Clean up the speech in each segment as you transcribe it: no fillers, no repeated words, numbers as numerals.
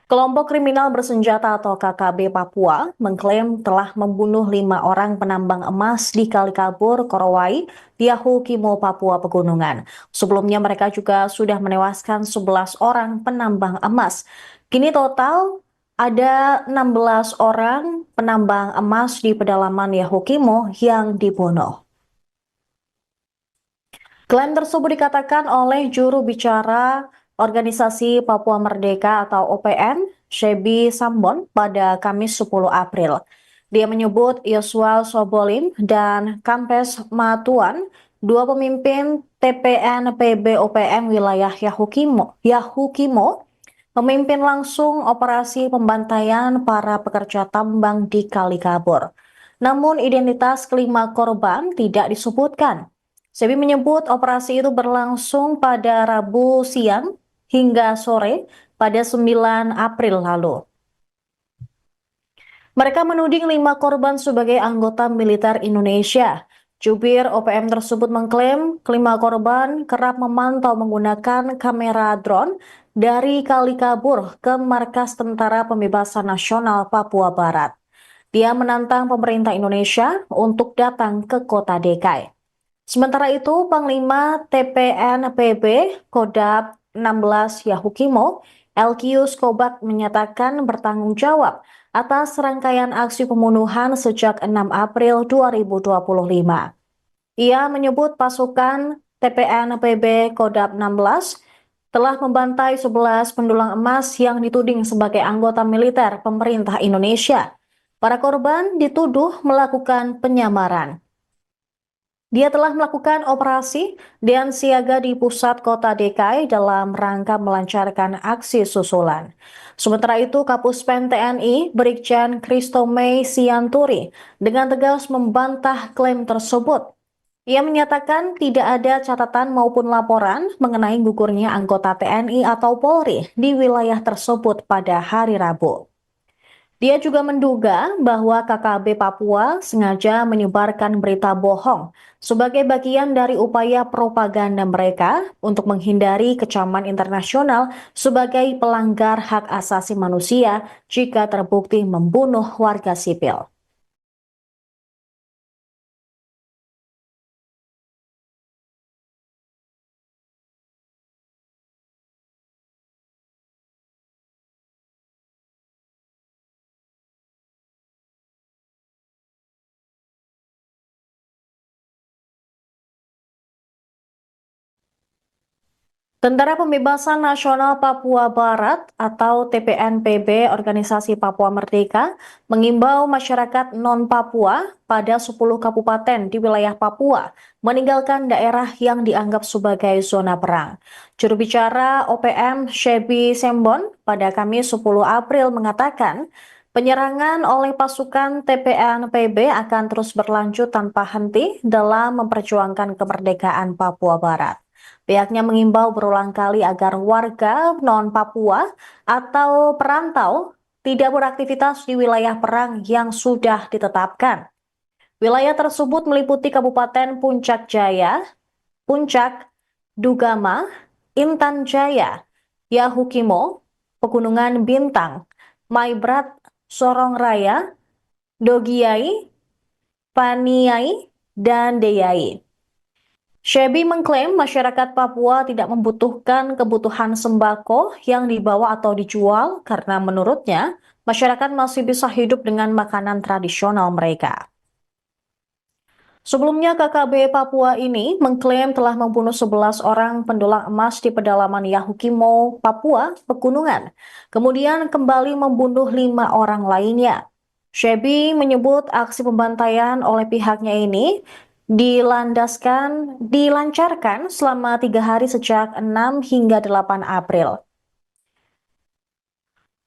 Kelompok kriminal bersenjata atau KKB Papua mengklaim telah membunuh 5 orang penambang emas di Kali Kabur, Korowai, Yahukimo, Papua Pegunungan. Sebelumnya mereka juga sudah menewaskan 11 orang penambang emas. Kini total ada 16 orang penambang emas di pedalaman Yahukimo yang dibunuh. Klaim tersebut dikatakan oleh juru bicara Organisasi Papua Merdeka atau OPM, Shebi Sambon, pada Kamis 10 April. Dia menyebut Yosua Sobolin dan Kampes Matuan, dua pemimpin TPN-PB OPM wilayah Yahukimo, memimpin langsung operasi pembantaian para pekerja tambang di Kali Kabur. Namun identitas kelima korban tidak disebutkan. Sebi menyebut operasi itu berlangsung pada Rabu siang hingga sore pada 9 April lalu. Mereka menuding 5 korban sebagai anggota militer Indonesia. Jubir OPM tersebut mengklaim kelima korban kerap memantau menggunakan kamera drone dari Kali Kabur ke markas Tentara Pembebasan Nasional Papua Barat. Dia menantang pemerintah Indonesia untuk datang ke kota DKI. Sementara itu, Panglima TPN-PB Kodam 16 Yahukimo, Elkius Kobak menyatakan bertanggung jawab atas rangkaian aksi pembunuhan sejak 6 April 2025. Ia menyebut pasukan TPN-PB Kodam 16 telah membantai 11 pendulang emas yang dituding sebagai anggota militer pemerintah Indonesia. Para korban dituduh melakukan penyamaran. Dia telah melakukan operasi dan siaga di pusat kota DKI dalam rangka melancarkan aksi susulan. Sementara itu, Kapuspen TNI Brigjen Christomey Sianturi dengan tegas membantah klaim tersebut. Ia menyatakan tidak ada catatan maupun laporan mengenai gugurnya anggota TNI atau Polri di wilayah tersebut pada hari Rabu. Dia juga menduga bahwa KKB Papua sengaja menyebarkan berita bohong sebagai bagian dari upaya propaganda mereka untuk menghindari kecaman internasional sebagai pelanggar hak asasi manusia jika terbukti membunuh warga sipil. Tentara Pembebasan Nasional Papua Barat atau TPNPB Organisasi Papua Merdeka mengimbau masyarakat non-Papua pada 10 kabupaten di wilayah Papua meninggalkan daerah yang dianggap sebagai zona perang. Juru bicara OPM Shebi Sembon pada Kamis 10 April mengatakan penyerangan oleh pasukan TPNPB akan terus berlanjut tanpa henti dalam memperjuangkan kemerdekaan Papua Barat. Pihaknya mengimbau berulang kali agar warga non-Papua atau perantau tidak beraktivitas di wilayah perang yang sudah ditetapkan. Wilayah tersebut meliputi Kabupaten Puncak Jaya, Puncak, Dugama, Intan Jaya, Yahukimo, Pegunungan Bintang, Maibrat, Sorong Raya, Dogiai, Paniai, dan Deyai. Shebi mengklaim masyarakat Papua tidak membutuhkan kebutuhan sembako yang dibawa atau dijual karena menurutnya masyarakat masih bisa hidup dengan makanan tradisional mereka. Sebelumnya KKB Papua ini mengklaim telah membunuh 11 orang pendulang emas di pedalaman Yahukimo, Papua, Pegunungan. Kemudian kembali membunuh 5 orang lainnya. Shebi menyebut aksi pembantaian oleh pihaknya ini dilancarkan selama 3 hari sejak 6 hingga 8 April.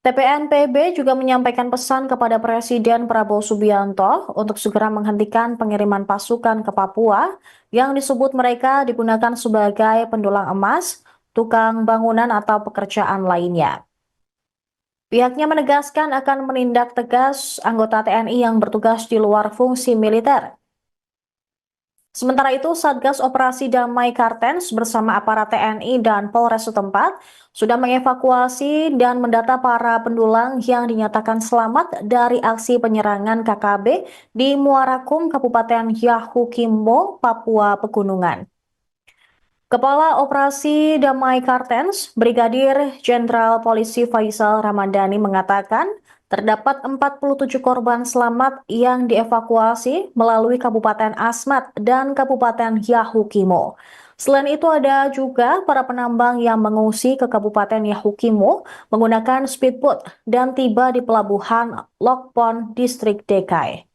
TPNPB juga menyampaikan pesan kepada Presiden Prabowo Subianto untuk segera menghentikan pengiriman pasukan ke Papua yang disebut mereka digunakan sebagai pendulang emas, tukang bangunan atau pekerjaan lainnya. Pihaknya menegaskan akan menindak tegas anggota TNI yang bertugas di luar fungsi militer. Sementara itu, Satgas Operasi Damai Kartens bersama aparat TNI dan Polres setempat sudah mengevakuasi dan mendata para pendulang yang dinyatakan selamat dari aksi penyerangan KKB di Muarakum, Kabupaten Yahukimo, Papua Pegunungan. Kepala Operasi Damai Kartens, Brigadir Jenderal Polisi Faisal Ramadhani mengatakan, terdapat 47 korban selamat yang dievakuasi melalui Kabupaten Asmat dan Kabupaten Yahukimo. Selain itu ada juga para penambang yang mengungsi ke Kabupaten Yahukimo menggunakan speedboat dan tiba di pelabuhan Lokpon, Distrik Dekai.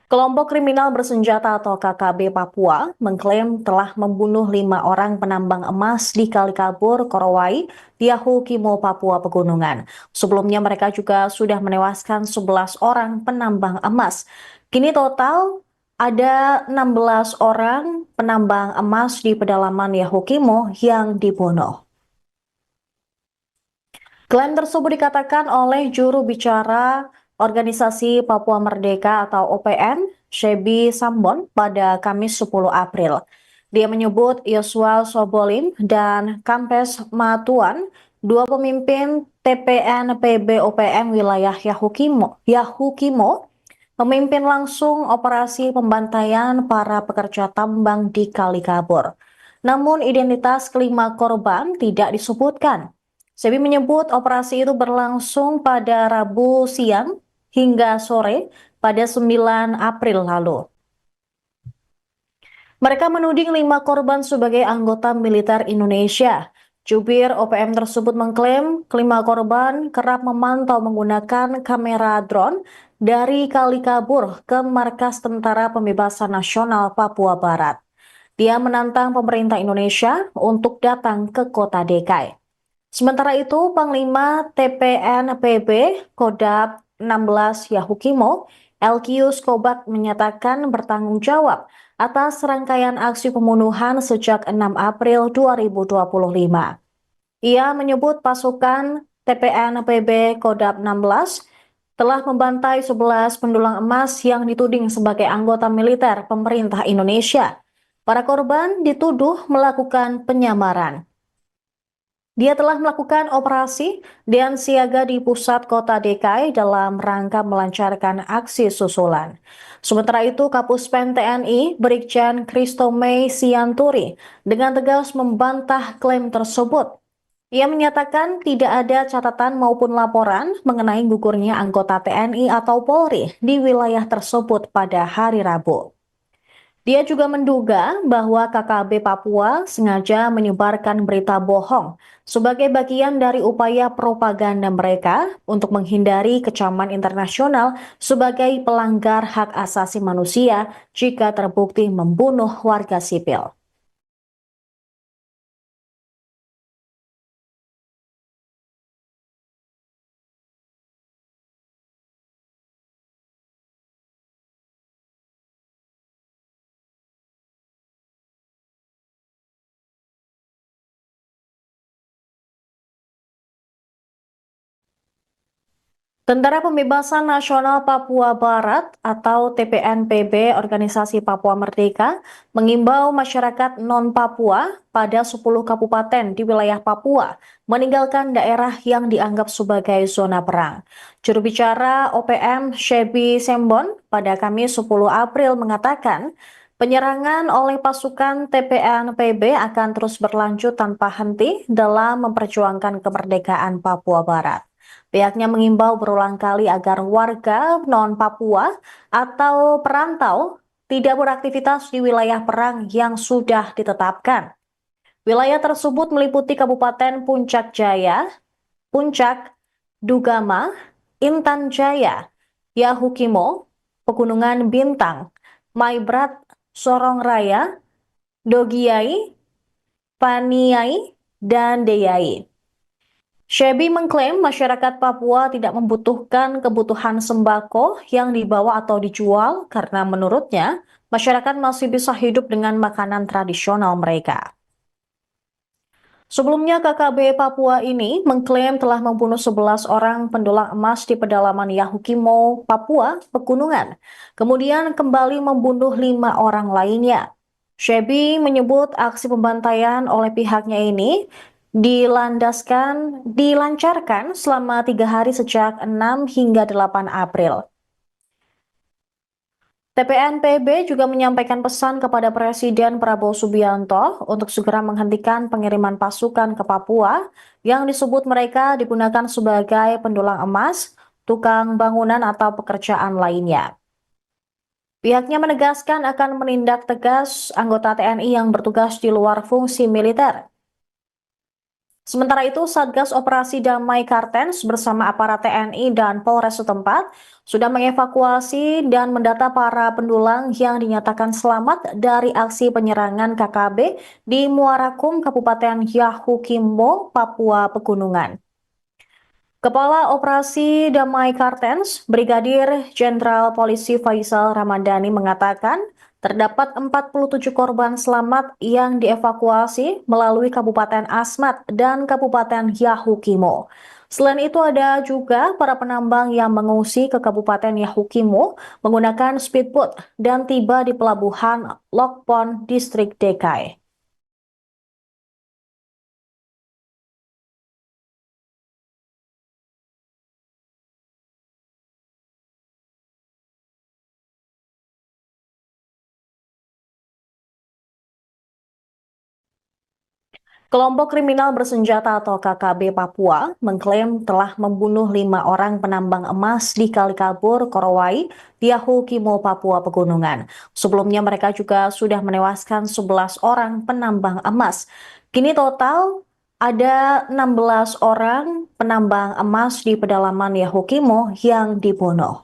Kelompok kriminal bersenjata atau KKB Papua mengklaim telah membunuh 5 orang penambang emas di Kali Kabur, Korowai, Yahukimo, Papua Pegunungan. Sebelumnya mereka juga sudah menewaskan 11 orang penambang emas. Kini total ada 16 orang penambang emas di pedalaman Yahukimo yang dibunuh. Klaim tersebut dikatakan oleh juru bicara Organisasi Papua Merdeka atau OPM, Shebi Sambon, pada Kamis 10 April. Dia menyebut Yosua Sobolim dan Kampes Matuan, dua pemimpin TPN PB OPM wilayah Yahukimo, memimpin langsung operasi pembantaian para pekerja tambang di Kali Kabur. Namun identitas kelima korban tidak disebutkan. Sebi menyebut operasi itu berlangsung pada Rabu siang hingga sore pada 9 April lalu. Mereka menuding 5 korban sebagai anggota militer Indonesia. Jubir OPM tersebut mengklaim kelima korban kerap memantau menggunakan kamera drone dari Kali Kabur ke markas Tentara Pembebasan Nasional Papua Barat. Dia menantang pemerintah Indonesia untuk datang ke kota DKI. Sementara itu, Panglima TPNPB Kodam 16 Yahukimo, Elkius Kobat menyatakan bertanggung jawab atas rangkaian aksi pembunuhan sejak 6 April 2025. Ia menyebut pasukan TPNPB Kodam 16 telah membantai 11 pendulang emas yang dituding sebagai anggota militer pemerintah Indonesia. Para korban dituduh melakukan penyamaran. Dia telah melakukan operasi dan siaga di pusat kota DKI dalam rangka melancarkan aksi susulan. Sementara itu, Kapuspen TNI Brigjen Christomey Sianturi dengan tegas membantah klaim tersebut. Ia menyatakan tidak ada catatan maupun laporan mengenai gugurnya anggota TNI atau Polri di wilayah tersebut pada hari Rabu. Dia juga menduga bahwa KKB Papua sengaja menyebarkan berita bohong sebagai bagian dari upaya propaganda mereka untuk menghindari kecaman internasional sebagai pelanggar hak asasi manusia jika terbukti membunuh warga sipil. Tentara Pembebasan Nasional Papua Barat atau TPNPB Organisasi Papua Merdeka mengimbau masyarakat non-Papua pada 10 kabupaten di wilayah Papua meninggalkan daerah yang dianggap sebagai zona perang. Juru bicara OPM Shebi Sambon pada Kamis 10 April mengatakan penyerangan oleh pasukan TPNPB akan terus berlanjut tanpa henti dalam memperjuangkan kemerdekaan Papua Barat. Pihaknya mengimbau berulang kali agar warga non-Papua atau perantau tidak beraktivitas di wilayah perang yang sudah ditetapkan. Wilayah tersebut meliputi Kabupaten Puncak Jaya, Puncak, Dugama, Intan Jaya, Yahukimo, Pegunungan Bintang, Maibrat, Sorong Raya, Dogiai, Paniai, dan Deyai. Shebi mengklaim masyarakat Papua tidak membutuhkan kebutuhan sembako yang dibawa atau dijual karena menurutnya masyarakat masih bisa hidup dengan makanan tradisional mereka. Sebelumnya KKB Papua ini mengklaim telah membunuh 11 orang pendulang emas di pedalaman Yahukimo, Papua, Pegunungan. Kemudian kembali membunuh 5 orang lainnya. Shebi menyebut aksi pembantaian oleh pihaknya ini dilancarkan selama 3 hari sejak 6 hingga 8 April. TPNPB juga menyampaikan pesan kepada Presiden Prabowo Subianto untuk segera menghentikan pengiriman pasukan ke Papua yang disebut mereka digunakan sebagai pendulang emas, tukang bangunan atau pekerjaan lainnya. Pihaknya menegaskan akan menindak tegas anggota TNI yang bertugas di luar fungsi militer. Sementara itu, Satgas Operasi Damai Kartens bersama aparat TNI dan Polres setempat sudah mengevakuasi dan mendata para pendulang yang dinyatakan selamat dari aksi penyerangan KKB di Muarakum, Kabupaten Yahukimo, Papua Pegunungan. Kepala Operasi Damai Kartens, Brigadir Jenderal Polisi Faisal Ramadhani mengatakan, terdapat 47 korban selamat yang dievakuasi melalui Kabupaten Asmat dan Kabupaten Yahukimo. Selain itu ada juga para penambang yang mengungsi ke Kabupaten Yahukimo menggunakan speedboat dan tiba di pelabuhan Lokpon, Distrik Dekai. Kelompok kriminal bersenjata atau KKB Papua mengklaim telah membunuh 5 orang penambang emas di Kalikabur, Korowai, Yahukimo, Papua Pegunungan. Sebelumnya mereka juga sudah menewaskan 11 orang penambang emas. Kini total ada 16 orang penambang emas di pedalaman Yahukimo yang dibunuh.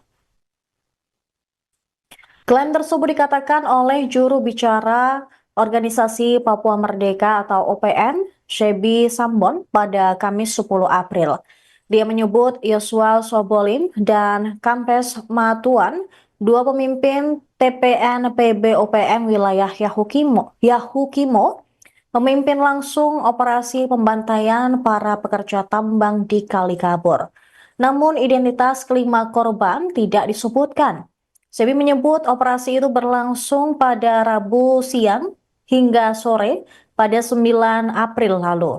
Klaim tersebut dikatakan oleh juru bicara Organisasi Papua Merdeka atau OPM, Shebi Sambon, pada Kamis 10 April. Dia menyebut Yosua Sobolin dan Kampes Matuan, dua pemimpin TPN-PB OPM wilayah Yahukimo, memimpin langsung operasi pembantaian para pekerja tambang di Kalikabur. Namun identitas kelima korban tidak disebutkan. Sebi menyebut operasi itu berlangsung pada Rabu siang hingga sore pada 9 April lalu.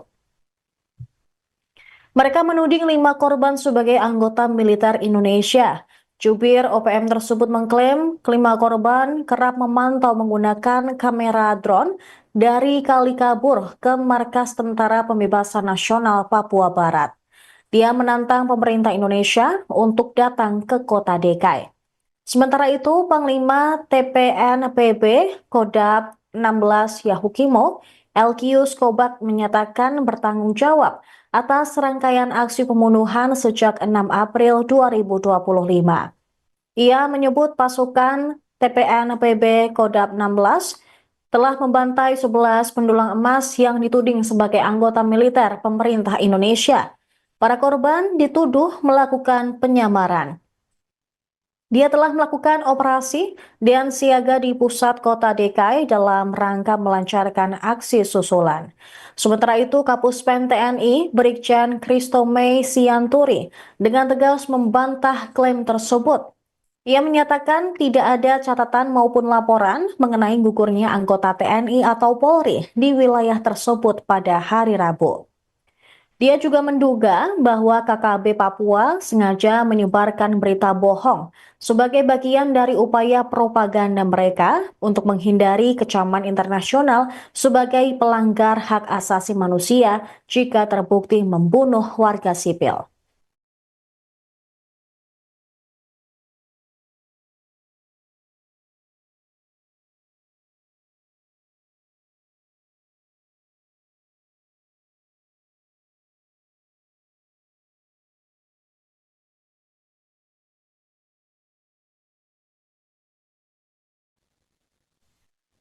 Mereka menuding 5 korban sebagai anggota militer Indonesia. Jubir OPM tersebut mengklaim kelima korban kerap memantau menggunakan kamera drone dari Kalikabur ke markas Tentara Pembebasan Nasional Papua Barat. Dia menantang pemerintah Indonesia untuk datang ke kota Dekai. Sementara itu, Panglima TPN-PB Kodam 16 Yahukimo, Elkius Kobak menyatakan bertanggung jawab atas rangkaian aksi pembunuhan sejak 6 April 2025. Ia menyebut pasukan TPN-PB Kodam 16 telah membantai 11 pendulang emas yang dituding sebagai anggota militer pemerintah Indonesia. Para korban dituduh melakukan penyamaran. Dia telah melakukan operasi dan siaga di pusat kota DKI dalam rangka melancarkan aksi susulan. Sementara itu, Kapuspen TNI Brigjen Christomei Sianturi dengan tegas membantah klaim tersebut. Ia menyatakan tidak ada catatan maupun laporan mengenai gugurnya anggota TNI atau Polri di wilayah tersebut pada hari Rabu. Dia juga menduga bahwa KKB Papua sengaja menyebarkan berita bohong sebagai bagian dari upaya propaganda mereka untuk menghindari kecaman internasional sebagai pelanggar hak asasi manusia jika terbukti membunuh warga sipil.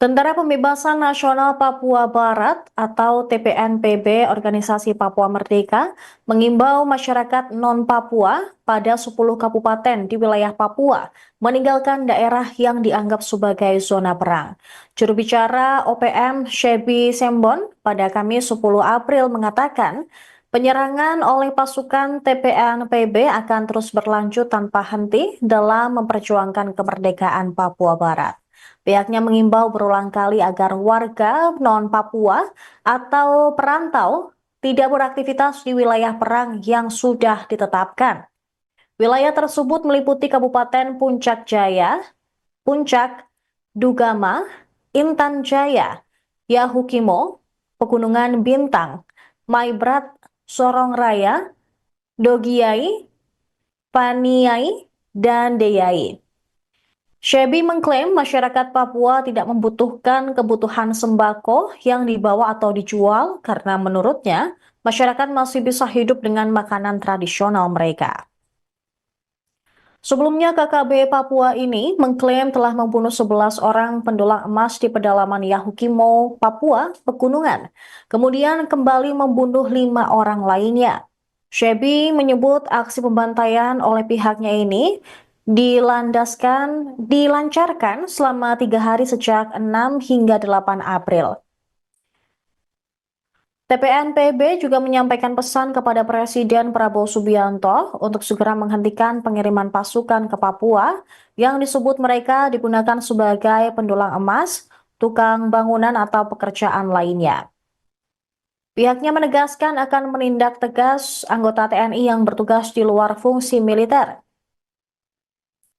Tentara Pembebasan Nasional Papua Barat atau TPNPB Organisasi Papua Merdeka mengimbau masyarakat non-Papua pada 10 kabupaten di wilayah Papua meninggalkan daerah yang dianggap sebagai zona perang. Juru bicara OPM Shebi Sembon pada Kamis 10 April mengatakan penyerangan oleh pasukan TPNPB akan terus berlanjut tanpa henti dalam memperjuangkan kemerdekaan Papua Barat. Pihaknya mengimbau berulang kali agar warga non-Papua atau perantau tidak beraktivitas di wilayah perang yang sudah ditetapkan. Wilayah tersebut meliputi Kabupaten Puncak Jaya, Puncak, Dugama, Intan Jaya, Yahukimo, Pegunungan Bintang, Maibrat, Sorong Raya, Dogiai, Paniai, dan Deyai. Shebi mengklaim masyarakat Papua tidak membutuhkan kebutuhan sembako yang dibawa atau dijual karena menurutnya masyarakat masih bisa hidup dengan makanan tradisional mereka. Sebelumnya, KKB Papua ini mengklaim telah membunuh 11 orang pendulang emas di pedalaman Yahukimo, Papua, Pegunungan. Kemudian kembali membunuh 5 orang lainnya. Shebi menyebut aksi pembantaian oleh pihaknya ini dilancarkan selama 3 hari sejak 6 hingga 8 April. TPNPB juga menyampaikan pesan kepada Presiden Prabowo Subianto untuk segera menghentikan pengiriman pasukan ke Papua yang disebut mereka digunakan sebagai pendulang emas, tukang bangunan atau pekerjaan lainnya. Pihaknya menegaskan akan menindak tegas anggota TNI yang bertugas di luar fungsi militer.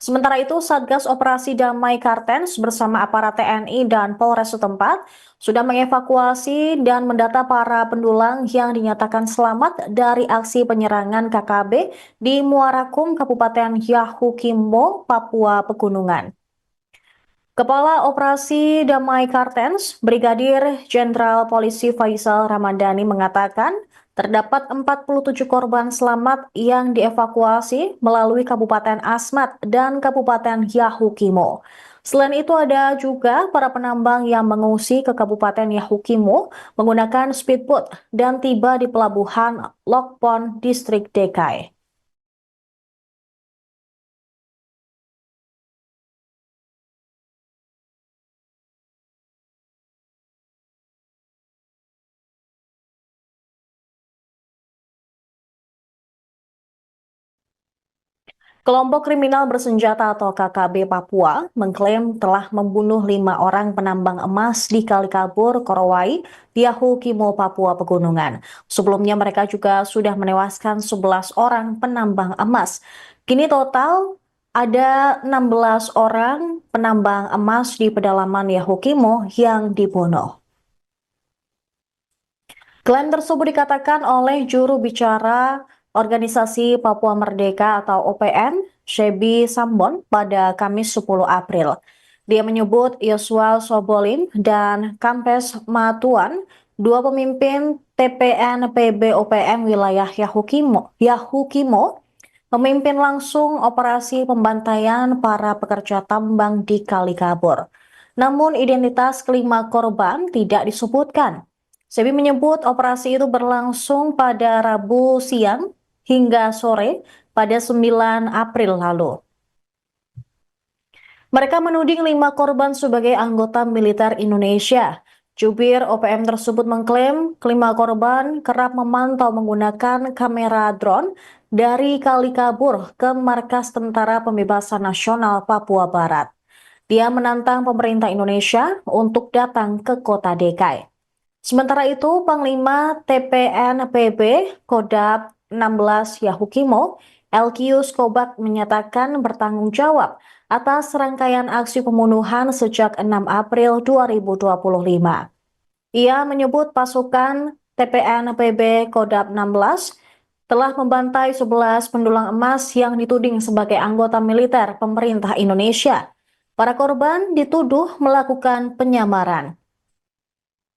Sementara itu, Satgas Operasi Damai Kartens bersama aparat TNI dan Polres setempat sudah mengevakuasi dan mendata para pendulang yang dinyatakan selamat dari aksi penyerangan KKB di Muarakum, Kabupaten Yahukimo, Papua Pegunungan. Kepala Operasi Damai Kartens, Brigadir Jenderal Polisi Faisal Ramadhani mengatakan terdapat 47 korban selamat yang dievakuasi melalui Kabupaten Asmat dan Kabupaten Yahukimo. Selain itu ada juga para penambang yang mengungsi ke Kabupaten Yahukimo menggunakan speedboat dan tiba di pelabuhan Lokpon, Distrik Dekai. Kelompok kriminal bersenjata atau KKB Papua mengklaim telah membunuh 5 orang penambang emas di Kali Kabur, Korowai, Yahukimo, Papua Pegunungan. Sebelumnya mereka juga sudah menewaskan 11 orang penambang emas. Kini total ada 16 orang penambang emas di pedalaman Yahukimo yang dibunuh. Klaim tersebut dikatakan oleh juru bicara Organisasi Papua Merdeka atau OPM, Shebi Sambon, pada Kamis 10 April. Dia menyebut Yosua Sobolin dan Kampes Matuan, dua pemimpin TPN PB OPM wilayah Yahukimo, memimpin langsung operasi pembantaian para pekerja tambang di Kali Kabur. Namun identitas kelima korban tidak disebutkan. Sebi menyebut operasi itu berlangsung pada Rabu siang hingga sore pada 9 April lalu. Mereka menuding 5 korban sebagai anggota militer Indonesia. Jubir OPM tersebut mengklaim kelima korban kerap memantau menggunakan kamera drone dari Kali Kabur ke markas Tentara Pembebasan Nasional Papua Barat. Dia menantang pemerintah Indonesia untuk datang ke kota Dekai. Sementara itu, Panglima TPNPB Kodam 16 Yahukimo, Elkius Kobak menyatakan bertanggung jawab atas rangkaian aksi pembunuhan sejak 6 April 2025. Ia menyebut pasukan TPNPB Kodam 16 telah membantai 11 pendulang emas yang dituding sebagai anggota militer pemerintah Indonesia. Para korban dituduh melakukan penyamaran.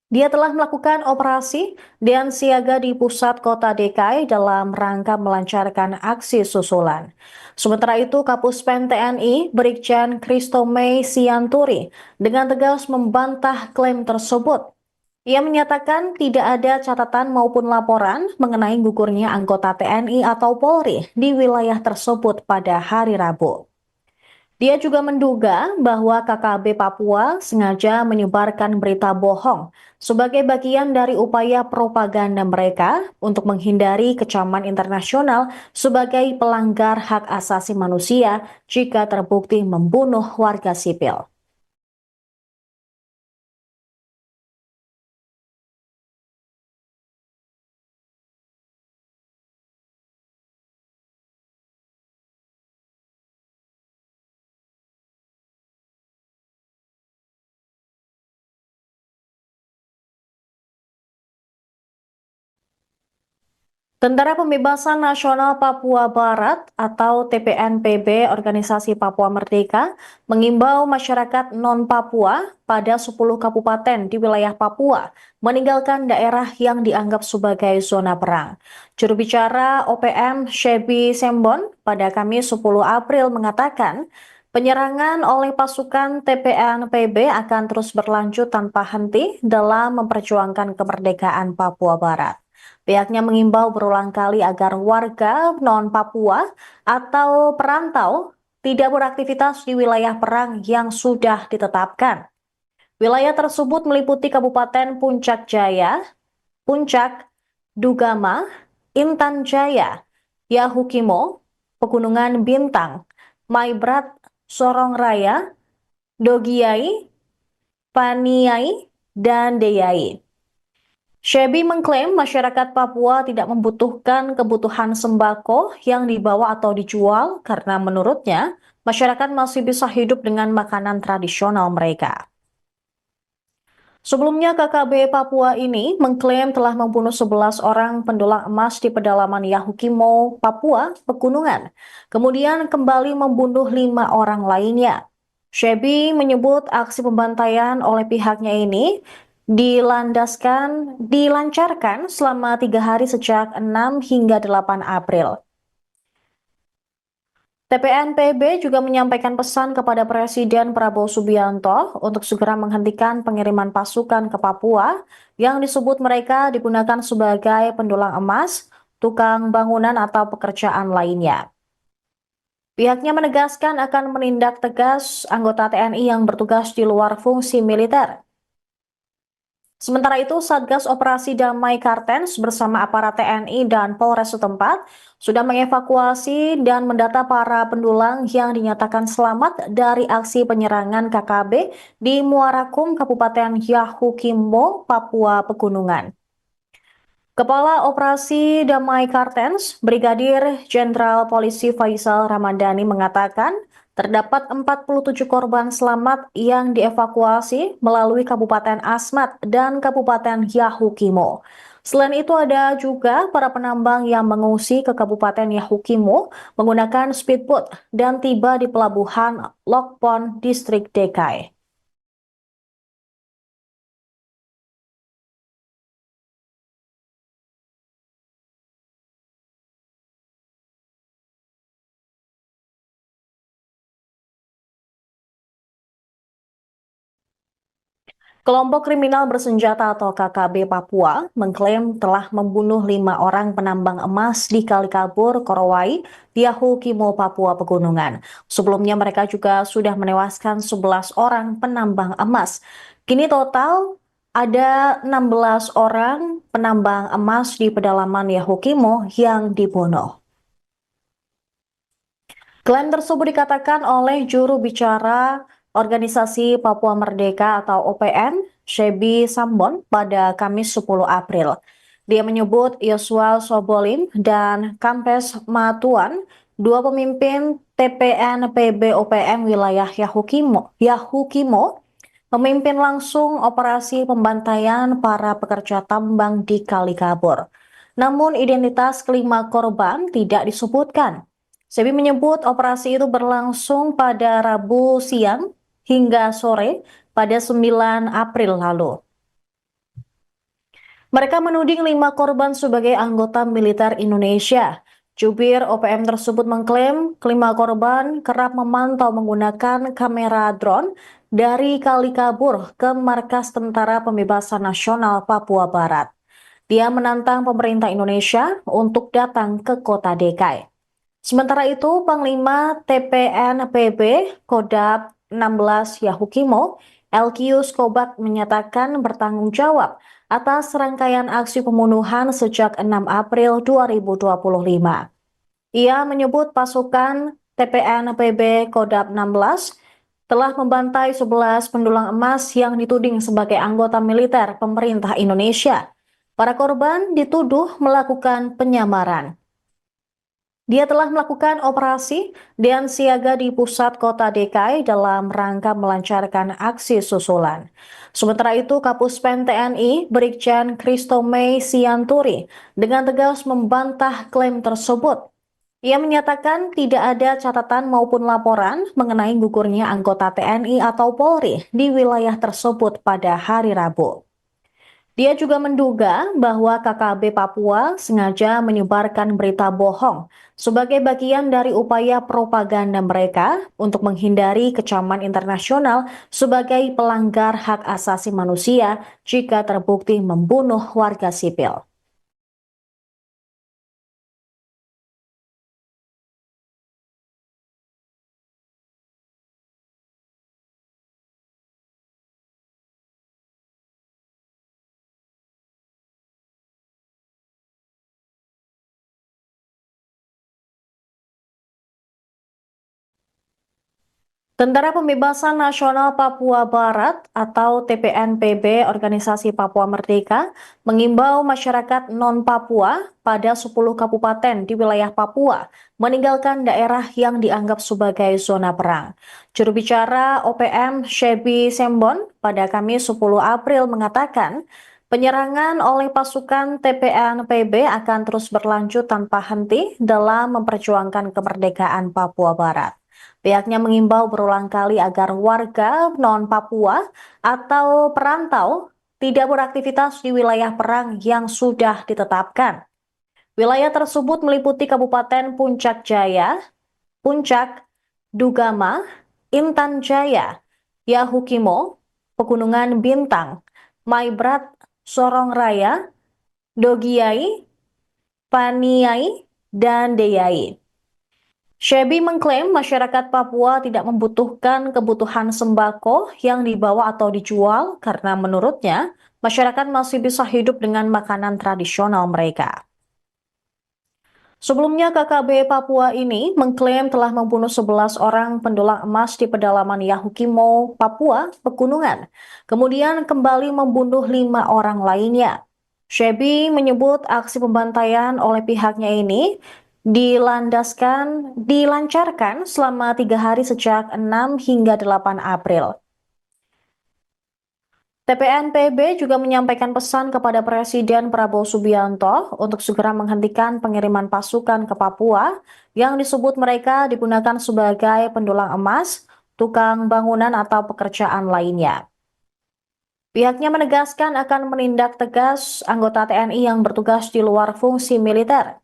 Dia telah melakukan operasi dan siaga di pusat kota DKI dalam rangka melancarkan aksi susulan. Sementara itu, Kapuspen TNI Brigjen Christomey Sianturi dengan tegas membantah klaim tersebut. Ia menyatakan tidak ada catatan maupun laporan mengenai gugurnya anggota TNI atau Polri di wilayah tersebut pada hari Rabu. Dia juga menduga bahwa KKB Papua sengaja menyebarkan berita bohong sebagai bagian dari upaya propaganda mereka untuk menghindari kecaman internasional sebagai pelanggar hak asasi manusia jika terbukti membunuh warga sipil. Tentara Pembebasan Nasional Papua Barat atau TPNPB Organisasi Papua Merdeka mengimbau masyarakat non-Papua pada 10 kabupaten di wilayah Papua meninggalkan daerah yang dianggap sebagai zona perang. Juru bicara OPM Shebi Sembon pada Kamis 10 April mengatakan penyerangan oleh pasukan TPNPB akan terus berlanjut tanpa henti dalam memperjuangkan kemerdekaan Papua Barat. Pihaknya mengimbau berulang kali agar warga non-Papua atau perantau tidak beraktivitas di wilayah perang yang sudah ditetapkan. Wilayah tersebut meliputi Kabupaten Puncak Jaya, Puncak, Dugama, Intan Jaya, Yahukimo, Pegunungan Bintang, Maibrat, Sorong Raya, Dogiai, Paniai, dan Deyai. Shebi mengklaim masyarakat Papua tidak membutuhkan kebutuhan sembako yang dibawa atau dijual karena menurutnya masyarakat masih bisa hidup dengan makanan tradisional mereka. Sebelumnya KKB Papua ini mengklaim telah membunuh 11 orang pendulang emas di pedalaman Yahukimo, Papua, Pegunungan. Kemudian kembali membunuh 5 orang lainnya. Shebi menyebut aksi pembantaian oleh pihaknya ini dilancarkan selama 3 hari sejak 6 hingga 8 April. TPNPB juga menyampaikan pesan kepada Presiden Prabowo Subianto untuk segera menghentikan pengiriman pasukan ke Papua yang disebut mereka digunakan sebagai pendulang emas, tukang bangunan atau pekerjaan lainnya. Pihaknya menegaskan akan menindak tegas anggota TNI yang bertugas di luar fungsi militer. Sementara itu, Satgas Operasi Damai Kartens bersama aparat TNI dan Polres setempat sudah mengevakuasi dan mendata para pendulang yang dinyatakan selamat dari aksi penyerangan KKB di Muarakum, Kabupaten Yahukimo, Papua Pegunungan. Kepala Operasi Damai Kartens, Brigadir Jenderal Polisi Faisal Ramadhani mengatakan terdapat 47 korban selamat yang dievakuasi melalui Kabupaten Asmat dan Kabupaten Yahukimo. Selain itu ada juga para penambang yang mengungsi ke Kabupaten Yahukimo menggunakan speedboat dan tiba di pelabuhan Lokpon, Distrik Dekai. Kelompok kriminal bersenjata atau KKB Papua mengklaim telah membunuh 5 orang penambang emas di Kalikabur, Korowai, Yahukimo, Papua Pegunungan. Sebelumnya mereka juga sudah menewaskan 11 orang penambang emas. Kini total ada 16 orang penambang emas di pedalaman Yahukimo yang dibunuh. Klaim tersebut dikatakan oleh juru bicara Organisasi Papua Merdeka atau OPM, Shebi Sambon pada Kamis 10 April. Dia menyebut Yosua Sobolim dan Kampes Matuan, dua pemimpin TPNPB OPM wilayah Yahukimo, memimpin langsung operasi pembantaian para pekerja tambang di Kalikabur. Namun identitas kelima korban tidak disebutkan. Sebi menyebut operasi itu berlangsung pada Rabu siang hingga sore pada 9 April lalu. Mereka menuding 5 korban sebagai anggota militer Indonesia. Jubir OPM tersebut mengklaim kelima korban kerap memantau menggunakan kamera drone dari Kalikabur ke markas Tentara Pembebasan Nasional Papua Barat. Dia menantang pemerintah Indonesia untuk datang ke kota Dekai. Sementara itu, Panglima TPNPB Kodam 16 Yahukimo, Elkius Kobat menyatakan bertanggung jawab atas rangkaian aksi pembunuhan sejak 6 April 2025. Ia menyebut pasukan TPNPB Kodam 16 telah membantai 11 pendulang emas yang dituding sebagai anggota militer pemerintah Indonesia. Para korban dituduh melakukan penyamaran. Dia telah melakukan operasi dan siaga di pusat kota DKI dalam rangka melancarkan aksi susulan. Sementara itu, Kapuspen TNI Brigjen Christomey Sianturi dengan tegas membantah klaim tersebut. Ia menyatakan tidak ada catatan maupun laporan mengenai gugurnya anggota TNI atau Polri di wilayah tersebut pada hari Rabu. Dia juga menduga bahwa KKB Papua sengaja menyebarkan berita bohong sebagai bagian dari upaya propaganda mereka untuk menghindari kecaman internasional sebagai pelanggar hak asasi manusia jika terbukti membunuh warga sipil. Tentara Pembebasan Nasional Papua Barat atau TPNPB Organisasi Papua Merdeka mengimbau masyarakat non-Papua pada 10 kabupaten di wilayah Papua meninggalkan daerah yang dianggap sebagai zona perang. Juru bicara OPM Shebi Sembon pada Kamis 10 April mengatakan penyerangan oleh pasukan TPNPB akan terus berlanjut tanpa henti dalam memperjuangkan kemerdekaan Papua Barat. Pihaknya mengimbau berulang kali agar warga non-Papua atau perantau tidak beraktivitas di wilayah perang yang sudah ditetapkan. Wilayah tersebut meliputi Kabupaten Puncak Jaya, Puncak, Dugama, Intan Jaya, Yahukimo, Pegunungan Bintang, Maibrat, Sorong Raya, Dogiai, Paniai, dan Deyai. Shebi mengklaim masyarakat Papua tidak membutuhkan kebutuhan sembako yang dibawa atau dijual karena menurutnya masyarakat masih bisa hidup dengan makanan tradisional mereka. Sebelumnya KKB Papua ini mengklaim telah membunuh 11 orang pendulang emas di pedalaman Yahukimo, Papua, Pegunungan. Kemudian kembali membunuh 5 orang lainnya. Shebi menyebut aksi pembantaian oleh pihaknya ini dilancarkan selama 3 hari sejak 6 hingga 8 April. TPNPB juga menyampaikan pesan kepada Presiden Prabowo Subianto untuk segera menghentikan pengiriman pasukan ke Papua yang disebut mereka digunakan sebagai pendulang emas, tukang bangunan atau pekerjaan lainnya. Pihaknya menegaskan akan menindak tegas anggota TNI yang bertugas di luar fungsi militer.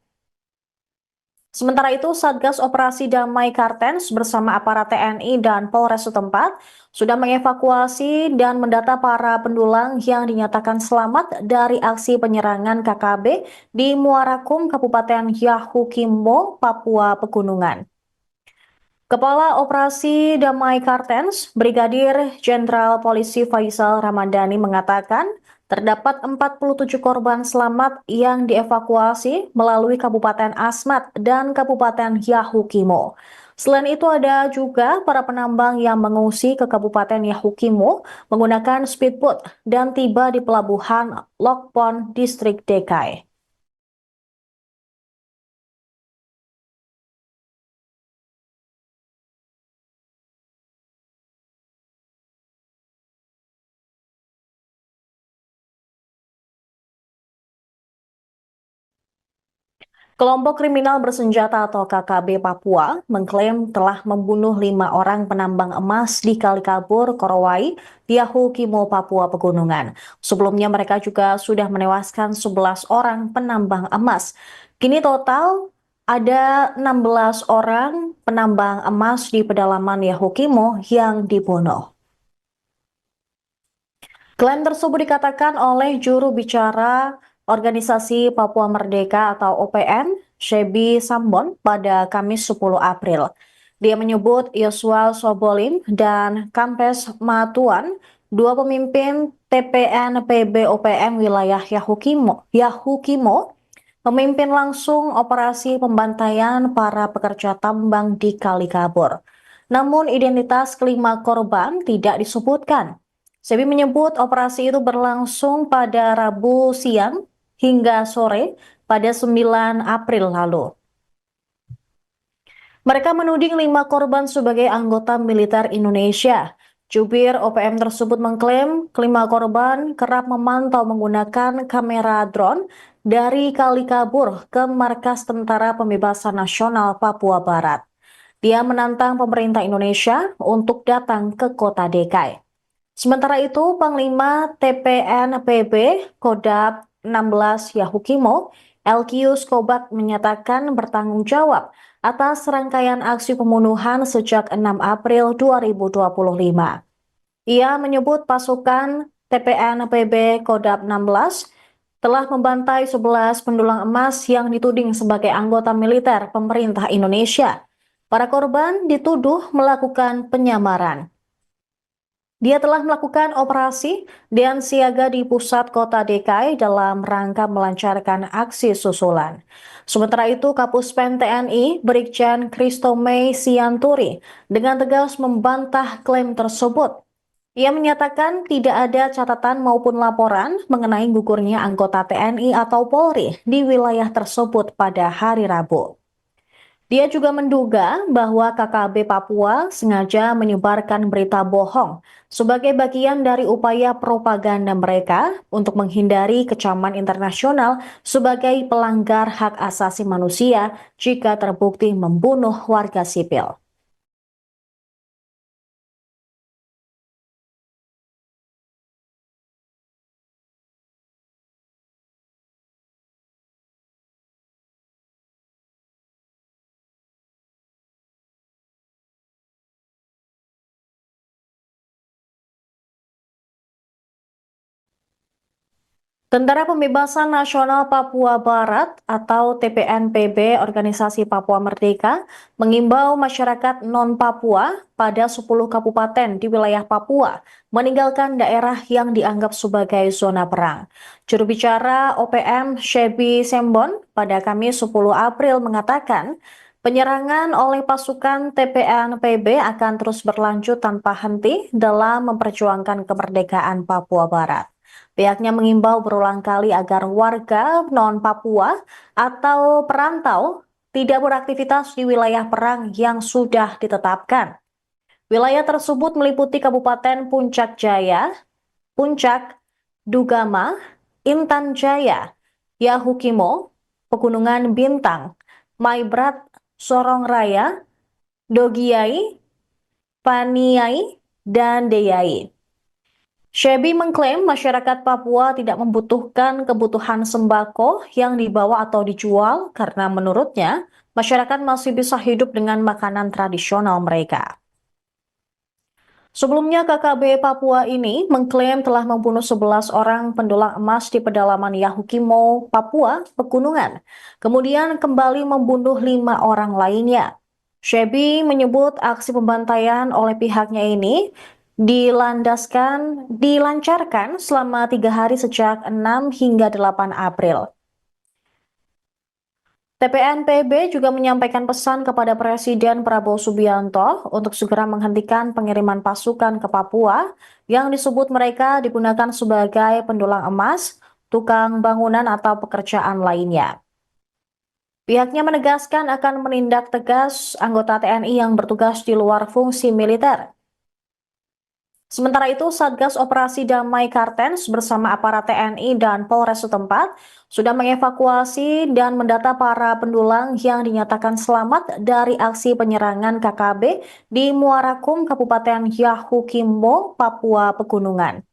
Sementara itu, Satgas Operasi Damai Kartens bersama aparat TNI dan Polres setempat sudah mengevakuasi dan mendata para pendulang yang dinyatakan selamat dari aksi penyerangan KKB di Muarakum, Kabupaten Yahukimo, Papua Pegunungan. Kepala Operasi Damai Kartens, Brigadir Jenderal Polisi Faisal Ramadhani mengatakan terdapat 47 korban selamat yang dievakuasi melalui Kabupaten Asmat dan Kabupaten Yahukimo. Selain itu ada juga para penambang yang mengungsi ke Kabupaten Yahukimo menggunakan speedboat dan tiba di pelabuhan Lokpon, Distrik DKI. Kelompok kriminal bersenjata atau KKB Papua mengklaim telah membunuh 5 orang penambang emas di Kalikabur, Korowai, Yahukimo, Papua Pegunungan. Sebelumnya mereka juga sudah menewaskan 11 orang penambang emas. Kini total ada 16 orang penambang emas di pedalaman Yahukimo yang dibunuh. Klaim tersebut dikatakan oleh juru bicara Organisasi Papua Merdeka atau OPM, Shebi Sambon pada Kamis 10 April. Dia menyebut Yosua Sobolim dan Kampes Matuan, dua pemimpin TPNPB OPM wilayah Yahukimo, memimpin langsung operasi pembantaian para pekerja tambang di Kalikabur. Namun identitas kelima korban tidak disebutkan. Sebi menyebut operasi itu berlangsung pada Rabu siang hingga sore pada 9 April lalu. Mereka menuding 5 korban sebagai anggota militer Indonesia. Jubir OPM tersebut mengklaim kelima korban kerap memantau menggunakan kamera drone dari Kali Kabur ke markas Tentara Pembebasan Nasional Papua Barat. Dia menantang pemerintah Indonesia untuk datang ke kota DKI. Sementara itu, Panglima TPNPB Kodam 16 Yahukimo, Elkius Kobat menyatakan bertanggung jawab atas rangkaian aksi pembunuhan sejak 6 April 2025. Ia menyebut pasukan TPNPB Kodam 16 telah membantai 11 pendulang emas yang dituding sebagai anggota militer pemerintah Indonesia. Para korban dituduh melakukan penyamaran. Dia telah melakukan operasi dan siaga di pusat kota DKI dalam rangka melancarkan aksi susulan. Sementara itu, Kapuspen TNI Brigjen Christomey Sianturi dengan tegas membantah klaim tersebut. Ia menyatakan tidak ada catatan maupun laporan mengenai gugurnya anggota TNI atau Polri di wilayah tersebut pada hari Rabu. Dia juga menduga bahwa KKB Papua sengaja menyebarkan berita bohong sebagai bagian dari upaya propaganda mereka untuk menghindari kecaman internasional sebagai pelanggar hak asasi manusia jika terbukti membunuh warga sipil. Tentara Pembebasan Nasional Papua Barat atau TPNPB Organisasi Papua Merdeka mengimbau masyarakat non-Papua pada 10 kabupaten di wilayah Papua meninggalkan daerah yang dianggap sebagai zona perang. Juru bicara OPM Shebi Sembon pada Kamis 10 April mengatakan penyerangan oleh pasukan TPNPB akan terus berlanjut tanpa henti dalam memperjuangkan kemerdekaan Papua Barat. Pihaknya mengimbau berulang kali agar warga non-Papua atau perantau tidak beraktivitas di wilayah perang yang sudah ditetapkan. Wilayah tersebut meliputi Kabupaten Puncak Jaya, Puncak, Dugama, Intan Jaya, Yahukimo, Pegunungan Bintang, Maibrat, Sorong Raya, Dogiai, Paniai, dan Deyai. Shebi mengklaim masyarakat Papua tidak membutuhkan kebutuhan sembako yang dibawa atau dijual karena menurutnya masyarakat masih bisa hidup dengan makanan tradisional mereka. Sebelumnya KKB Papua ini mengklaim telah membunuh 11 orang pendulang emas di pedalaman Yahukimo, Papua, Pegunungan. Kemudian kembali membunuh 5 orang lainnya. Shebi menyebut aksi pembantaian oleh pihaknya ini dilancarkan selama 3 hari sejak 6 hingga 8 April. TPNPB juga menyampaikan pesan kepada Presiden Prabowo Subianto untuk segera menghentikan pengiriman pasukan ke Papua yang disebut mereka digunakan sebagai pendulang emas, tukang bangunan atau pekerjaan lainnya. Pihaknya menegaskan akan menindak tegas anggota TNI yang bertugas di luar fungsi militer. Sementara itu, Satgas Operasi Damai Kartens bersama aparat TNI dan Polres setempat sudah mengevakuasi dan mendata para pendulang yang dinyatakan selamat dari aksi penyerangan KKB di Muarakum, Kabupaten Yahukimo, Papua Pegunungan.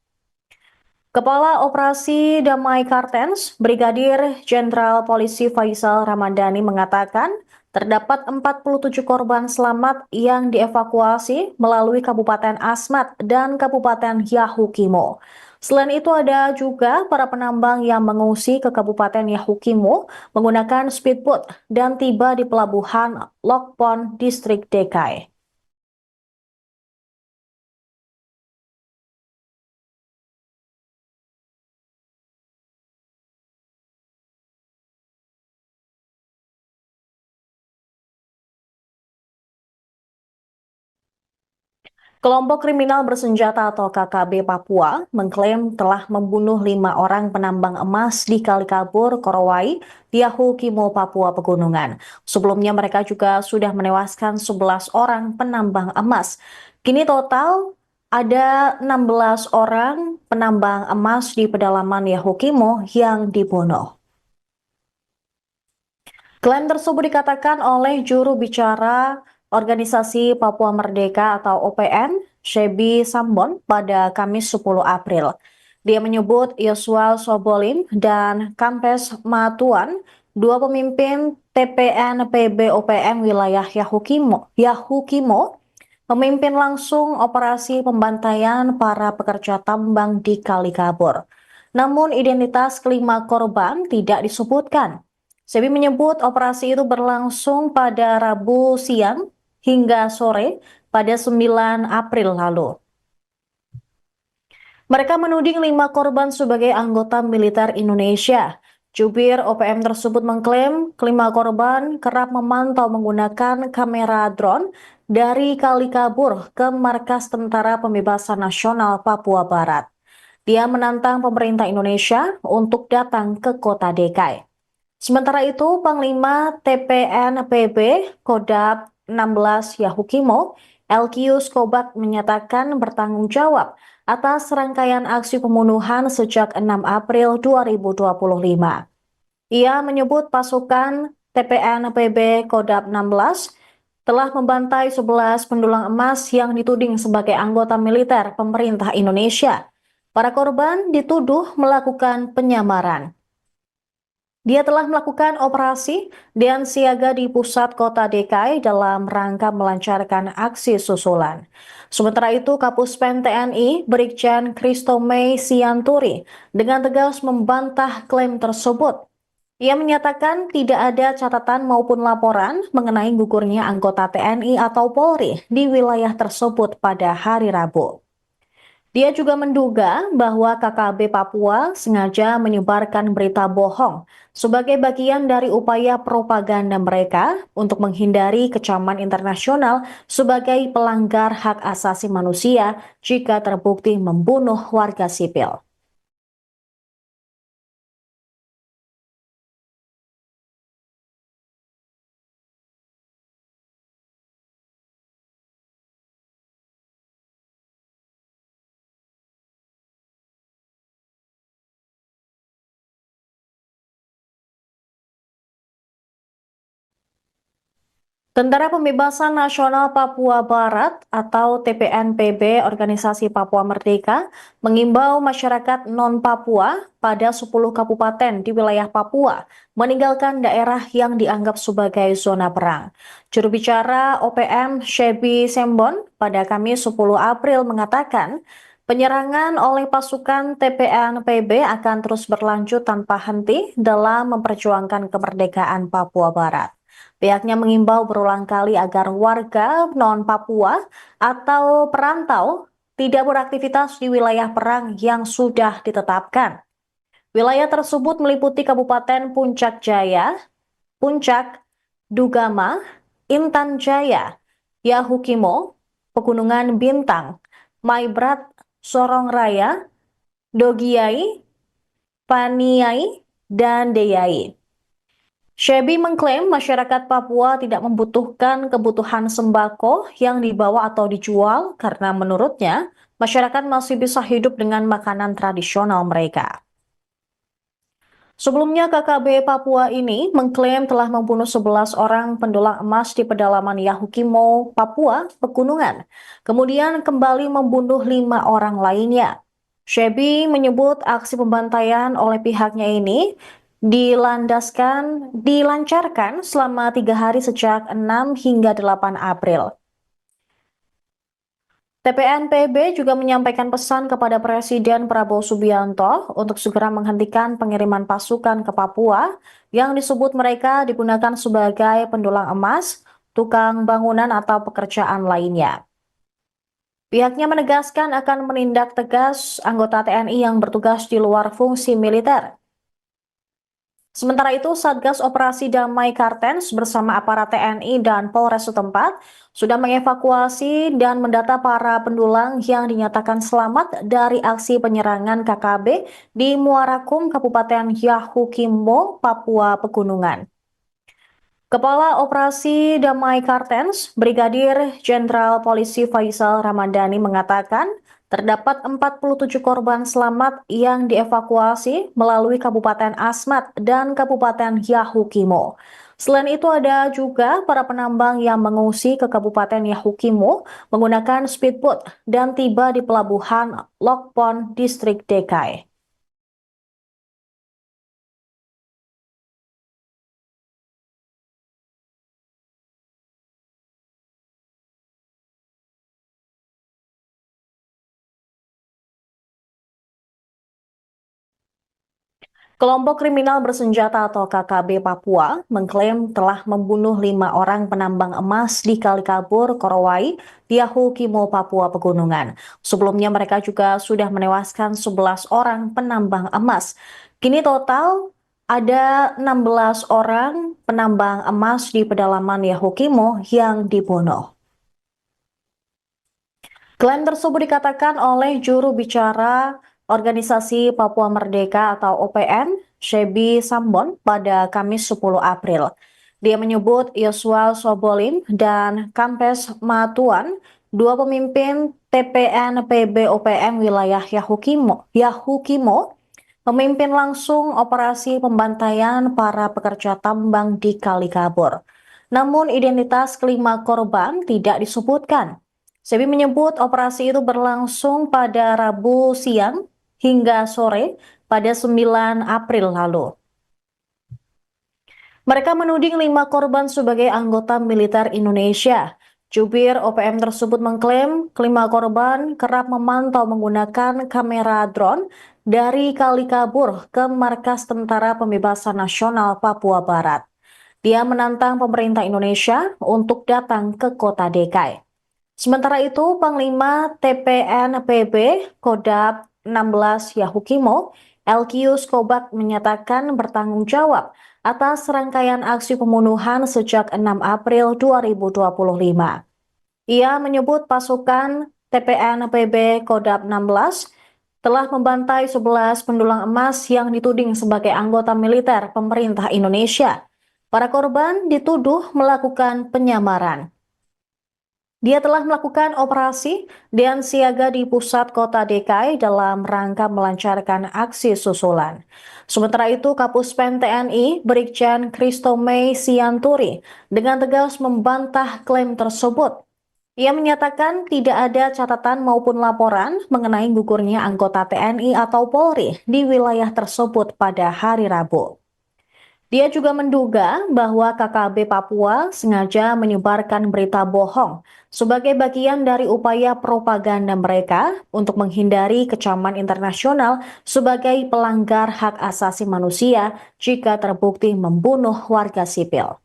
Kepala Operasi Damai Kartens, Brigadir Jenderal Polisi Faisal Ramadhani mengatakan terdapat 47 korban selamat yang dievakuasi melalui Kabupaten Asmat dan Kabupaten Yahukimo. Selain itu ada juga para penambang yang mengungsi ke Kabupaten Yahukimo menggunakan speedboat dan tiba di pelabuhan Lokpon, Distrik DKI. Kelompok kriminal bersenjata atau KKB Papua mengklaim telah membunuh 5 orang penambang emas di Kali Kabur, Korowai, Yahukimo, Papua Pegunungan. Sebelumnya mereka juga sudah menewaskan 11 orang penambang emas. Kini total ada 16 orang penambang emas di pedalaman Yahukimo yang dibunuh. Klaim tersebut dikatakan oleh juru bicara Organisasi Papua Merdeka atau OPM, Shebi Sambon, pada Kamis 10 April. Dia menyebut Yosua Sobolin dan Kampes Matuan, dua pemimpin TPN-PB OPM wilayah Yahukimo, memimpin langsung operasi pembantaian para pekerja tambang di Kali Kabur. Namun identitas kelima korban tidak disebutkan. Sebi menyebut operasi itu berlangsung pada Rabu siang hingga sore pada 9 April lalu. Mereka menuding 5 korban sebagai anggota militer Indonesia. Jubir OPM tersebut mengklaim kelima korban kerap memantau menggunakan kamera drone dari Kali Kabur ke markas Tentara Pembebasan Nasional Papua Barat. Dia menantang pemerintah Indonesia untuk datang ke kota DKI. Sementara itu, Panglima TPN-PB Kodam 16 Yahukimo, Elkius Kobak menyatakan bertanggung jawab atas rangkaian aksi pembunuhan sejak 6 April 2025. Ia menyebut pasukan TPN-PB Kodam 16 telah membantai 11 pendulang emas yang dituding sebagai anggota militer pemerintah Indonesia. Para korban dituduh melakukan penyamaran. Dia telah melakukan operasi dan siaga di pusat kota DKI dalam rangka melancarkan aksi susulan. Sementara itu, Kapuspen TNI Brigjen Christomey Sianturi dengan tegas membantah klaim tersebut. Ia menyatakan tidak ada catatan maupun laporan mengenai gugurnya anggota TNI atau Polri di wilayah tersebut pada hari Rabu. Dia juga menduga bahwa KKB Papua sengaja menyebarkan berita bohong sebagai bagian dari upaya propaganda mereka untuk menghindari kecaman internasional sebagai pelanggar hak asasi manusia jika terbukti membunuh warga sipil. Tentara Pembebasan Nasional Papua Barat atau TPNPB Organisasi Papua Merdeka mengimbau masyarakat non-Papua pada 10 kabupaten di wilayah Papua meninggalkan daerah yang dianggap sebagai zona perang. Juru bicara OPM Shebi Sambon pada Kamis 10 April mengatakan penyerangan oleh pasukan TPNPB akan terus berlanjut tanpa henti dalam memperjuangkan kemerdekaan Papua Barat. Pihaknya mengimbau berulang kali agar warga non-Papua atau perantau tidak beraktivitas di wilayah perang yang sudah ditetapkan. Wilayah tersebut meliputi Kabupaten Puncak Jaya, Puncak, Dugama, Intan Jaya, Yahukimo, Pegunungan Bintang, Maibrat, Sorong Raya, Dogiai, Paniai, dan Deyai. Shebi mengklaim masyarakat Papua tidak membutuhkan kebutuhan sembako yang dibawa atau dijual karena menurutnya masyarakat masih bisa hidup dengan makanan tradisional mereka. Sebelumnya KKB Papua ini mengklaim telah membunuh 11 orang pendulang emas di pedalaman Yahukimo, Papua, Pegunungan. Kemudian kembali membunuh 5 orang lainnya. Shebi menyebut aksi pembantaian oleh pihaknya ini dilancarkan selama 3 hari sejak 6 hingga 8 April. TPNPB juga menyampaikan pesan kepada Presiden Prabowo Subianto untuk segera menghentikan pengiriman pasukan ke Papua yang disebut mereka digunakan sebagai pendulang emas, tukang bangunan atau pekerjaan lainnya. Pihaknya menegaskan akan menindak tegas anggota TNI yang bertugas di luar fungsi militer. Sementara itu, Satgas Operasi Damai Kartens bersama aparat TNI dan Polres setempat sudah mengevakuasi dan mendata para pendulang yang dinyatakan selamat dari aksi penyerangan KKB di Muarakum, Kabupaten Yahukimo, Papua Pegunungan. Kepala Operasi Damai Kartens, Brigadir Jenderal Polisi Faisal Ramadhani mengatakan terdapat 47 korban selamat yang dievakuasi melalui Kabupaten Asmat dan Kabupaten Yahukimo. Selain itu ada juga para penambang yang mengungsi ke Kabupaten Yahukimo menggunakan speedboat dan tiba di pelabuhan Lokpon, Distrik Dekai. Kelompok kriminal bersenjata atau KKB Papua mengklaim telah membunuh 5 orang penambang emas di Kali Kabur, Korowai, Yahukimo, Papua Pegunungan. Sebelumnya mereka juga sudah menewaskan 11 orang penambang emas. Kini total ada 16 orang penambang emas di pedalaman Yahukimo yang dibunuh. Klaim tersebut dikatakan oleh juru bicara Organisasi Papua Merdeka atau OPM, Shebi Sambon, pada Kamis 10 April. Dia menyebut Yosua Sobolim dan Kampes Matuan, dua pemimpin TPN PB OPM wilayah Yahukimo, memimpin langsung operasi pembantaian para pekerja tambang di Kali Kabur. Namun identitas kelima korban tidak disebutkan. Sebi menyebut operasi itu berlangsung pada Rabu siang hingga sore pada 9 April lalu. Mereka menuding 5 korban sebagai anggota militer Indonesia. Jubir OPM tersebut mengklaim kelima korban kerap memantau menggunakan kamera drone dari Kali Kabur ke markas Tentara Pembebasan Nasional Papua Barat. Dia menantang pemerintah Indonesia untuk datang ke kota Dekai. Sementara itu, Panglima TPNPB Kodam 16 Yahukimo, Elkius Kobak menyatakan bertanggung jawab atas rangkaian aksi pembunuhan sejak 6 April 2025. Ia menyebut pasukan TPNPB Kodam 16 telah membantai 11 pendulang emas yang dituding sebagai anggota militer pemerintah Indonesia. Para korban dituduh melakukan penyamaran. Dia telah melakukan operasi dan siaga di pusat kota DKI dalam rangka melancarkan aksi susulan. Sementara itu, Kapuspen TNI Brigjen Christomey Sianturi dengan tegas membantah klaim tersebut. Ia menyatakan tidak ada catatan maupun laporan mengenai gugurnya anggota TNI atau Polri di wilayah tersebut pada hari Rabu. Dia juga menduga bahwa KKB Papua sengaja menyebarkan berita bohong sebagai bagian dari upaya propaganda mereka untuk menghindari kecaman internasional sebagai pelanggar hak asasi manusia jika terbukti membunuh warga sipil.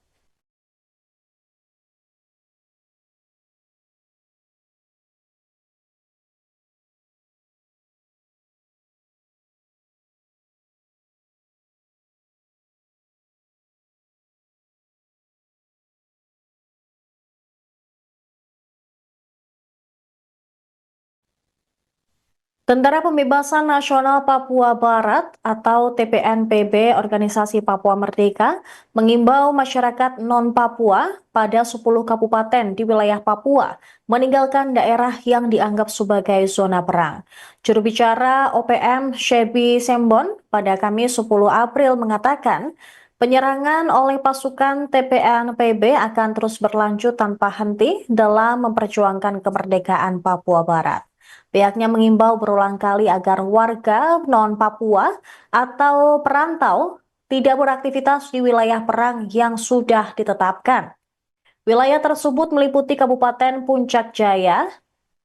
Tentara Pembebasan Nasional Papua Barat atau TPNPB Organisasi Papua Merdeka mengimbau masyarakat non-Papua pada 10 kabupaten di wilayah Papua meninggalkan daerah yang dianggap sebagai zona perang. Juru bicara OPM Shebi Sembon pada Kamis 10 April mengatakan penyerangan oleh pasukan TPNPB akan terus berlanjut tanpa henti dalam memperjuangkan kemerdekaan Papua Barat. Pihaknya mengimbau berulang kali agar warga non-Papua atau perantau tidak beraktivitas di wilayah perang yang sudah ditetapkan. Wilayah tersebut meliputi Kabupaten Puncak Jaya,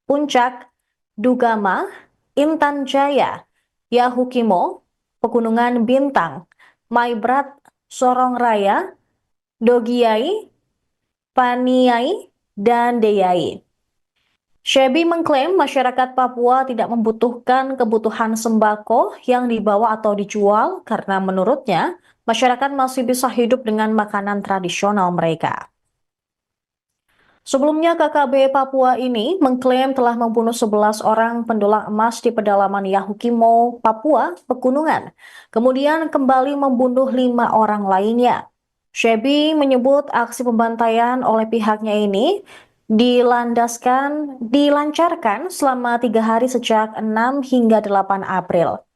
Puncak, Dugama, Intan Jaya, Yahukimo, Pegunungan Bintang, Maibrat, Sorong Raya, Dogiai, Paniai, dan Deyai. Shebi mengklaim masyarakat Papua tidak membutuhkan kebutuhan sembako yang dibawa atau dijual karena menurutnya masyarakat masih bisa hidup dengan makanan tradisional mereka. Sebelumnya, KKB Papua ini mengklaim telah membunuh 11 orang pendulang emas di pedalaman Yahukimo, Papua, Pegunungan. Kemudian kembali membunuh 5 orang lainnya. Shebi menyebut aksi pembantaian oleh pihaknya ini dilancarkan selama 3 hari sejak 6 hingga 8 April.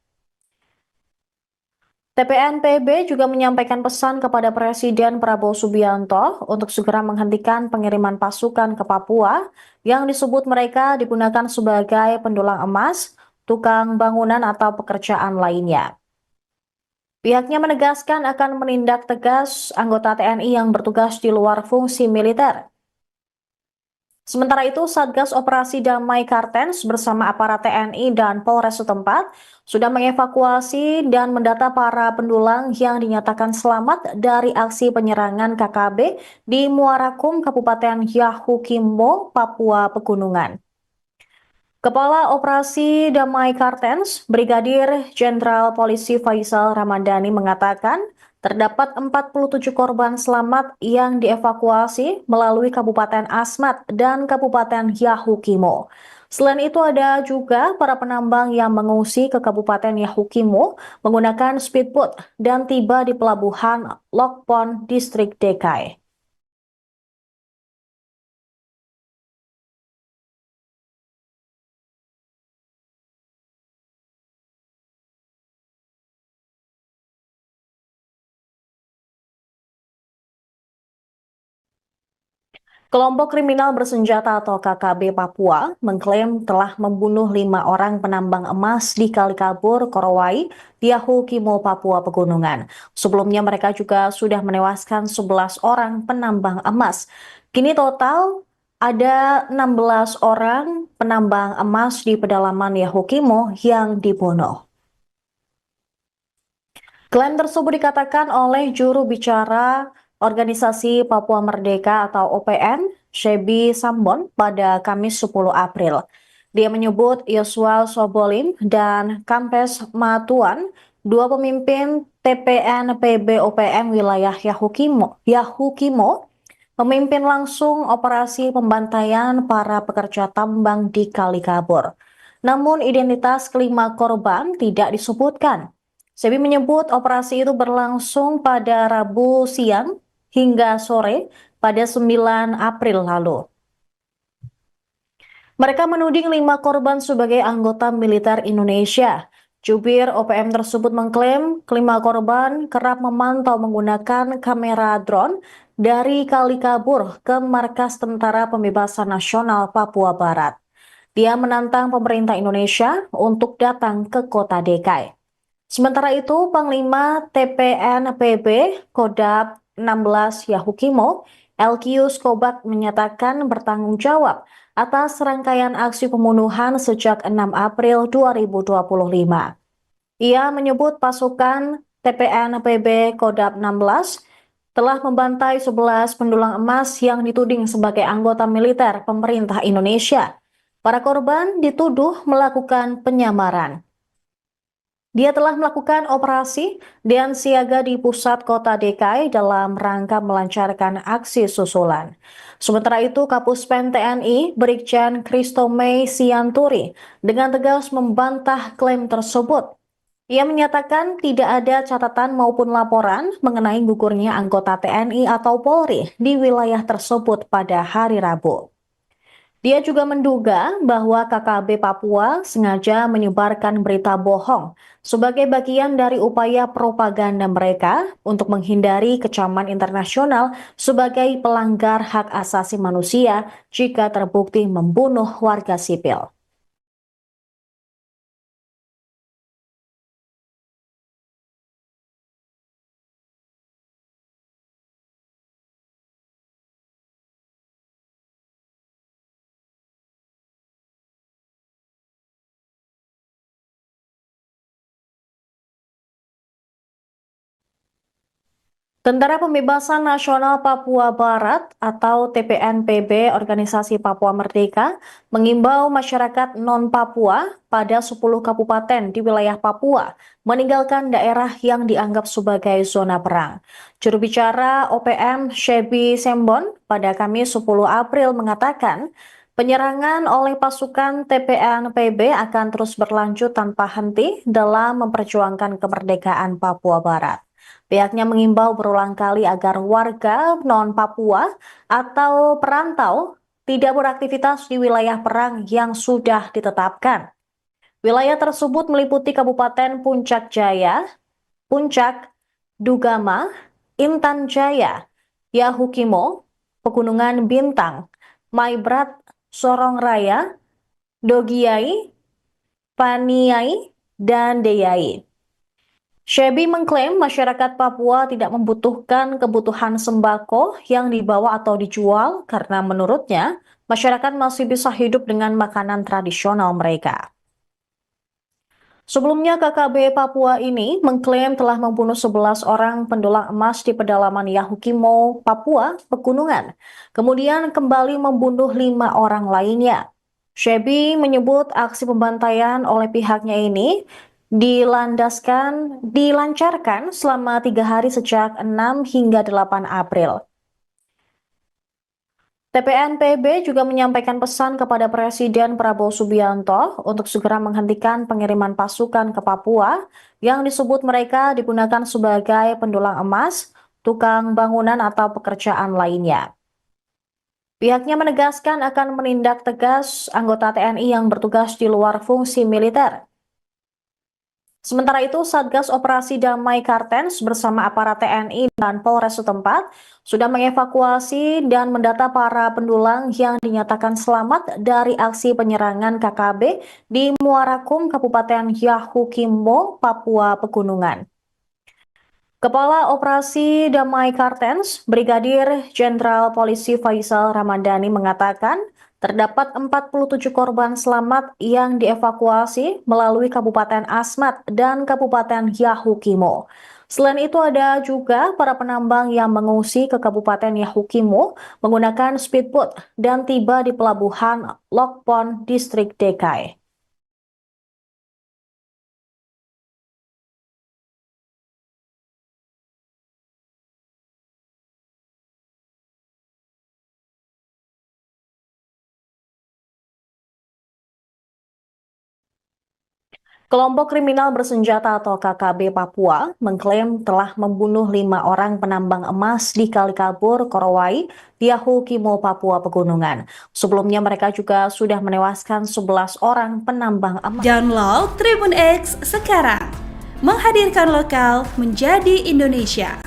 TPNPB juga menyampaikan pesan kepada Presiden Prabowo Subianto untuk segera menghentikan pengiriman pasukan ke Papua yang disebut mereka digunakan sebagai pendulang emas, tukang bangunan atau pekerjaan lainnya. Pihaknya menegaskan akan menindak tegas anggota TNI yang bertugas di luar fungsi militer. Sementara itu, Satgas Operasi Damai Kartens bersama aparat TNI dan Polres setempat sudah mengevakuasi dan mendata para pendulang yang dinyatakan selamat dari aksi penyerangan KKB di Muarakum, Kabupaten Yahukimo, Papua Pegunungan. Kepala Operasi Damai Kartens, Brigadir Jenderal Polisi Faisal Ramadhani mengatakan terdapat 47 korban selamat yang dievakuasi melalui Kabupaten Asmat dan Kabupaten Yahukimo. Selain itu ada juga para penambang yang mengungsi ke Kabupaten Yahukimo menggunakan speedboat dan tiba di pelabuhan Lokpon, Distrik Dekai. Kelompok kriminal bersenjata atau KKB Papua mengklaim telah membunuh 5 orang penambang emas di Kali Kabur, Korowai, Yahukimo, Papua Pegunungan. Sebelumnya mereka juga sudah menewaskan 11 orang penambang emas. Kini total ada 16 orang penambang emas di pedalaman Yahukimo yang dibunuh. Klaim tersebut dikatakan oleh juru bicara Organisasi Papua Merdeka atau OPM, Shebi Sambon, pada Kamis 10 April. Dia menyebut Yosua Sobolin dan Kampes Matuan, dua pemimpin TPN PB OPM wilayah Yahukimo, memimpin langsung operasi pembantaian para pekerja tambang di Kali Kabur. Namun identitas kelima korban tidak disebutkan. Sebi menyebut operasi itu berlangsung pada Rabu siang hingga sore pada 9 April lalu. Mereka menuding 5 korban sebagai anggota militer Indonesia. Jubir OPM tersebut mengklaim kelima korban kerap memantau menggunakan kamera drone dari Kali Kabur ke markas Tentara Pembebasan Nasional Papua Barat. Dia menantang pemerintah Indonesia untuk datang ke kota Dekai. Sementara itu, Panglima TPNPB Kodam 16 Yahukimo, Elkius Kobak menyatakan bertanggung jawab atas rangkaian aksi pembunuhan sejak 6 April 2025. Ia menyebut pasukan TPNPB Kodam 16 telah membantai 11 pendulang emas yang dituding sebagai anggota militer pemerintah Indonesia. Para korban dituduh melakukan penyamaran. Dia telah melakukan operasi dan siaga di pusat kota DKI dalam rangka melancarkan aksi susulan. Sementara itu, Kapuspen TNI Brigjen Christomei Sianturi dengan tegas membantah klaim tersebut. Ia menyatakan tidak ada catatan maupun laporan mengenai gugurnya anggota TNI atau Polri di wilayah tersebut pada hari Rabu. Dia juga menduga bahwa KKB Papua sengaja menyebarkan berita bohong sebagai bagian dari upaya propaganda mereka untuk menghindari kecaman internasional sebagai pelanggar hak asasi manusia jika terbukti membunuh warga sipil. Tentara Pembebasan Nasional Papua Barat atau TPNPB Organisasi Papua Merdeka mengimbau masyarakat non-Papua pada 10 kabupaten di wilayah Papua meninggalkan daerah yang dianggap sebagai zona perang. Juru bicara OPM Shebi Sembon pada Kamis 10 April mengatakan penyerangan oleh pasukan TPNPB akan terus berlanjut tanpa henti dalam memperjuangkan kemerdekaan Papua Barat. Pihaknya mengimbau berulang kali agar warga non-Papua atau perantau tidak beraktivitas di wilayah perang yang sudah ditetapkan. Wilayah tersebut meliputi Kabupaten Puncak Jaya, Puncak, Dugama, Intan Jaya, Yahukimo, Pegunungan Bintang, Maibrat, Sorong Raya, Dogiai, Paniai, dan Deyai. Shebi mengklaim masyarakat Papua tidak membutuhkan kebutuhan sembako yang dibawa atau dijual karena menurutnya masyarakat masih bisa hidup dengan makanan tradisional mereka. Sebelumnya KKB Papua ini mengklaim telah membunuh 11 orang pendulang emas di pedalaman Yahukimo, Papua, Pegunungan. Kemudian kembali membunuh 5 orang lainnya. Shebi menyebut aksi pembantaian oleh pihaknya ini dilancarkan selama 3 hari sejak 6 hingga 8 April. TPNPB juga menyampaikan pesan kepada Presiden Prabowo Subianto untuk segera menghentikan pengiriman pasukan ke Papua yang disebut mereka digunakan sebagai pendulang emas, tukang bangunan atau pekerjaan lainnya. Pihaknya menegaskan akan menindak tegas anggota TNI yang bertugas di luar fungsi militer. Sementara itu, Satgas Operasi Damai Kartens bersama aparat TNI dan Polres setempat sudah mengevakuasi dan mendata para pendulang yang dinyatakan selamat dari aksi penyerangan KKB di Muarakum, Kabupaten Yahukimo, Papua Pegunungan. Kepala Operasi Damai Kartens, Brigadir Jenderal Polisi Faisal Ramadhani mengatakan, terdapat 47 korban selamat yang dievakuasi melalui Kabupaten Asmat dan Kabupaten Yahukimo. Selain itu ada juga para penambang yang mengungsi ke Kabupaten Yahukimo menggunakan speedboat dan tiba di pelabuhan Lokpon, Distrik Dekai. Kelompok kriminal bersenjata atau KKB Papua mengklaim telah membunuh 5 orang penambang emas di Kali Kabur, Korowai, Yahukimo, Papua Pegunungan. Sebelumnya mereka juga sudah menewaskan 11 orang penambang emas. Download Tribun X sekarang, menghadirkan lokal menjadi Indonesia.